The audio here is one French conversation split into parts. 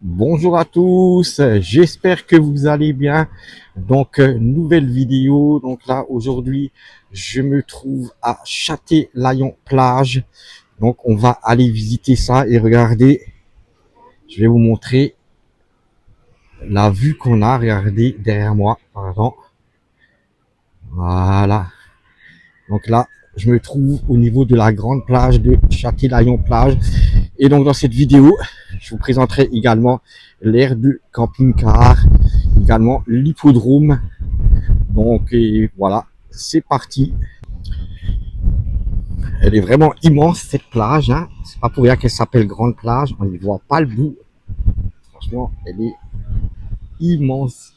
Bonjour à tous, j'espère que vous allez bien. Donc, nouvelle vidéo. Donc là, aujourd'hui, je me trouve à Châtelaillon-Plage. Donc, on va aller visiter ça et regarder. Je vais vous montrer la vue qu'on a. Regardez derrière moi, pardon. Voilà. Donc là, je me trouve au niveau de la grande plage de Châtelaillon-Plage. Et donc, dans cette vidéo, je vous présenterai également l'aire de camping-car, également l'hippodrome. Donc et voilà, c'est parti. Elle est vraiment immense cette plage, hein. C'est pas pour rien qu'elle s'appelle grande plage, on n'y voit pas le bout. Franchement, elle est immense.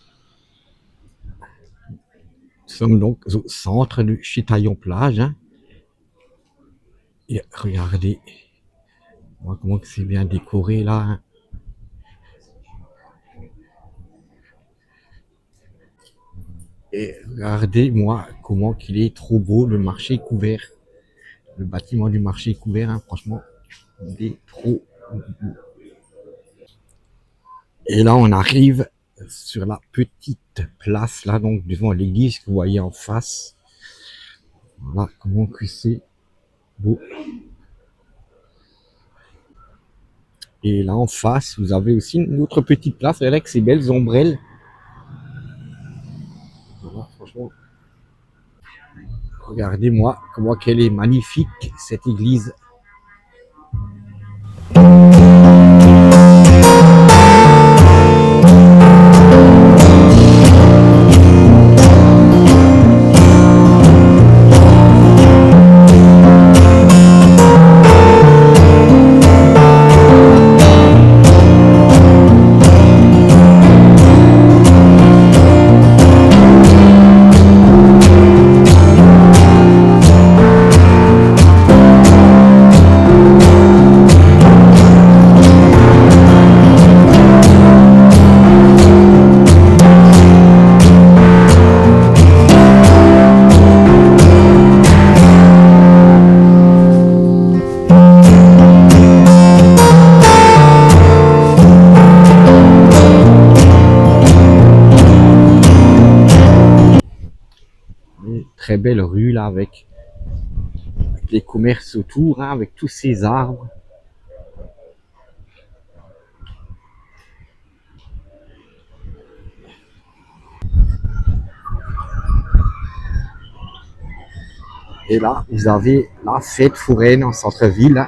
Nous sommes donc au centre de Châtelaillon-Plage, hein. Et regardez, comment c'est bien décoré là, hein. Et regardez-moi comment qu'il est trop beau, le marché couvert. Le bâtiment du marché couvert, hein, franchement, il est trop beau. Et là, on arrive sur la petite place, là, donc devant l'église que vous voyez en face. Voilà comment que c'est beau. Et là, en face, vous avez aussi une autre petite place avec ces belles ombrelles. Voilà, franchement, regardez-moi comment qu'elle est magnifique, cette église. Une très belle rue là avec les commerces autour, hein, avec tous ces arbres. Et là, vous avez la fête foraine en centre-ville.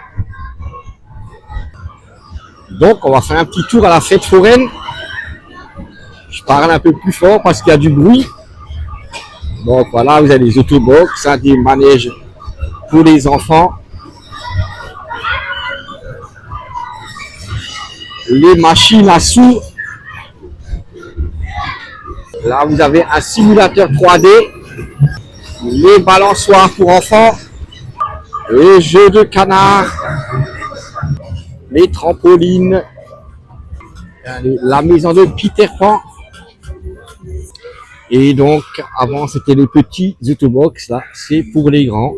Donc, on va faire un petit tour à la fête foraine. Je parle un peu plus fort parce qu'il y a du bruit. Donc voilà, vous avez des autobox, hein, des manèges pour les enfants, les machines à sous. Là, vous avez un simulateur 3D, les balançoires pour enfants, les jeux de canard, les trampolines, la maison de Peter Pan. Et donc, avant, c'était les petits autobox. Là, c'est pour les grands.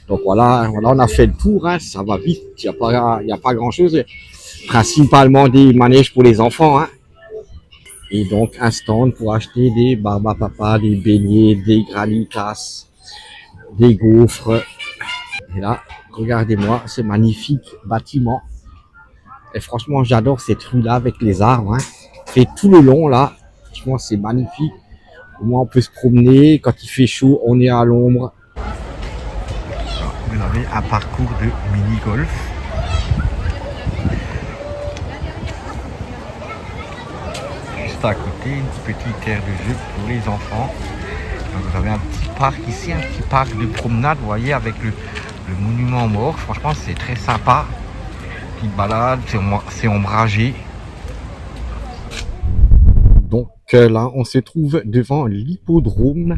Donc voilà, on a fait le tour, hein, ça va vite. Il n'y a pas grand-chose. Principalement des manèges pour les enfants, hein. Et donc un stand pour acheter des Barbapapa, des beignets, des granitas, des gaufres. Et là, regardez-moi ce magnifique bâtiment. Et franchement, j'adore cette rue-là avec les arbres, hein. Fait tout le long là. Franchement, c'est magnifique. Au moins, on peut se promener. Quand il fait chaud, on est à l'ombre. Vous avez un parcours de mini-golf. Juste à côté, une petite aire de jeu pour les enfants. Donc vous avez un petit parc ici, un petit parc de promenade, vous voyez, avec le monument mort. Franchement, c'est très sympa. Petite balade, c'est ombragé. Donc là, on se trouve devant l'hippodrome.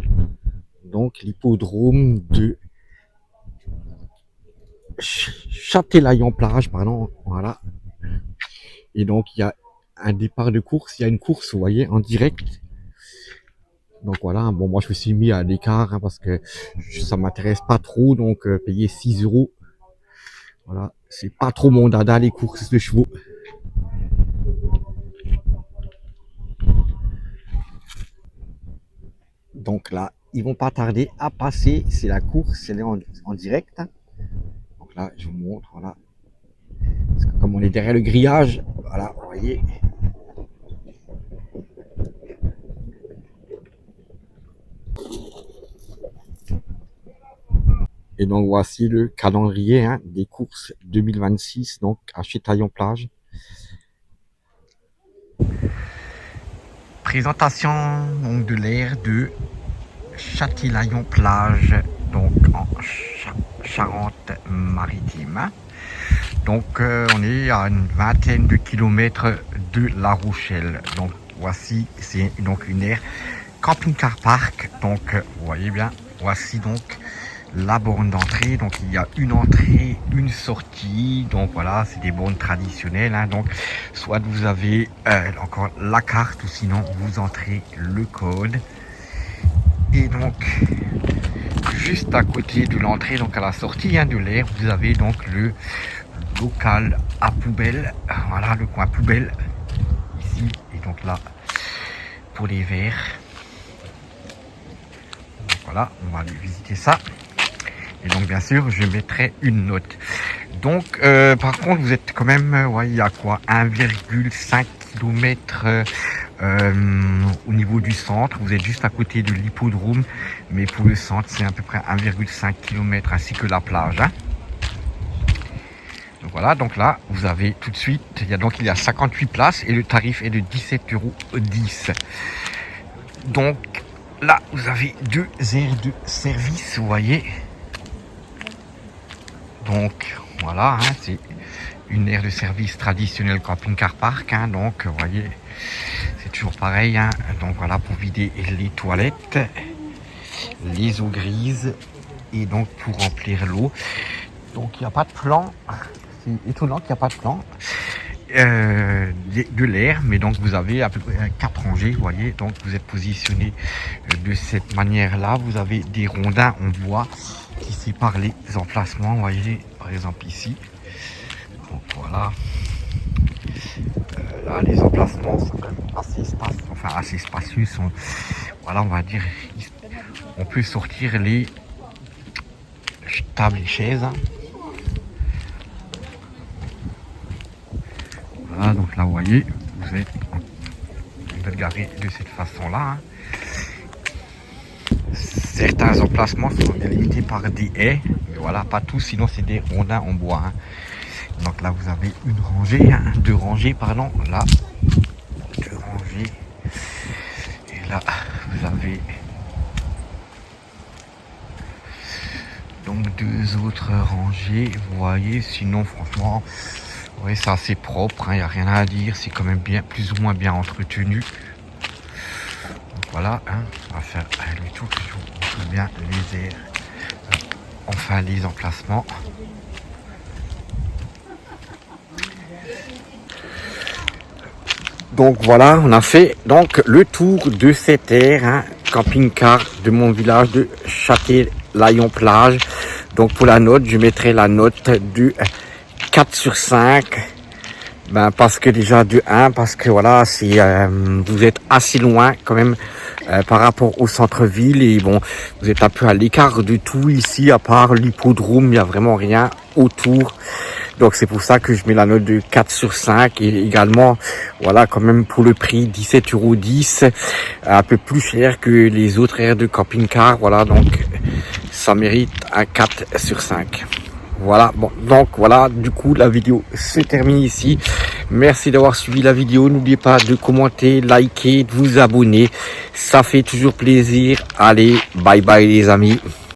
Donc l'hippodrome de Châtelaillon-Plage, pardon, voilà. Et donc il y a un départ de course, il y a une course, vous voyez, en direct. Donc voilà, bon, moi je me suis mis à l'écart, hein, parce que ça m'intéresse pas trop, donc payer 6 €. Voilà, c'est pas trop mon dada les courses de chevaux. Donc là, ils vont pas tarder à passer. C'est la course, elle est en direct. Donc là, je vous montre, voilà. Parce que comme on est derrière le grillage, voilà, vous voyez. Et donc voici le calendrier des courses 2026, donc à Châtillon-Plage. Présentation donc, de l'aire de Châtillon-Plage, donc en Charente-Maritime. Donc on est à une vingtaine de kilomètres de La Rochelle. Donc voici, c'est donc une aire camping-car park. Donc vous voyez bien, voici donc la borne d'entrée. Donc il y a une entrée, une sortie. Donc voilà, c'est des bornes traditionnelles. Donc soit vous avez encore la carte ou sinon vous entrez le code. Et donc juste à côté de l'entrée, donc à la sortie de l'air, vous avez donc le local à poubelle. Voilà le coin poubelle ici, et donc là pour les verres. Donc voilà, on va aller visiter ça. Et donc bien sûr je mettrai une note. Donc par contre vous êtes quand même, il y a quoi, 1,5 km au niveau du centre. Vous êtes juste à côté de l'hippodrome, mais pour le centre c'est à peu près 1,5 km ainsi que la plage. Donc voilà, donc là vous avez tout de suite, il y a 58 places et le tarif est de 17,10 €. Donc là vous avez 2 aires de service, vous voyez. Donc voilà, c'est une aire de service traditionnelle camping-car park. Donc vous voyez, c'est toujours pareil. Donc voilà, pour vider les toilettes, les eaux grises et donc pour remplir l'eau. Donc il n'y a pas de plan. C'est étonnant qu'il n'y a pas de plan de l'air, mais donc vous avez à peu près 4 rangées, vous voyez. Donc vous êtes positionné de cette manière-là. Vous avez des rondins en bois qui séparent les emplacements, vous voyez, par exemple ici. Donc voilà, là les emplacements sont quand même assez spacieux, voilà, on va dire, on peut sortir les tables et chaises. Voilà, donc là vous voyez, vous êtes garé de cette façon-là. Certains emplacements sont délimités par des haies, mais voilà, pas tous, sinon c'est des rondins en bois. Donc là vous avez une rangée, 2 rangées, pardon, là, 2 rangées, et là vous avez donc 2 autres rangées, vous voyez. Sinon franchement, oui, c'est assez propre, il n'y a rien à dire, c'est quand même bien, plus ou moins bien entretenu. Donc voilà, on va faire le tour, je vous montre bien les aires, enfin les emplacements. Donc voilà, on a fait donc le tour de cette aire camping-car de mon village de Châtillon-Plage. Donc pour la note, je mettrai la note du 4 sur 5. Parce que déjà de 1, parce que voilà, c'est vous êtes assez loin quand même par rapport au centre-ville, et bon, vous êtes un peu à l'écart de tout ici, à part l'hippodrome, il n'y a vraiment rien autour. Donc c'est pour ça que je mets la note de 4 sur 5. Et également, voilà, quand même pour le prix, 17,10 €, un peu plus cher que les autres aires de camping-car. Voilà, donc ça mérite un 4 sur 5. Voilà, bon, donc voilà, du coup la vidéo se termine ici. Merci d'avoir suivi la vidéo. N'oubliez pas de commenter, liker, de vous abonner. Ça fait toujours plaisir. Allez, bye bye les amis.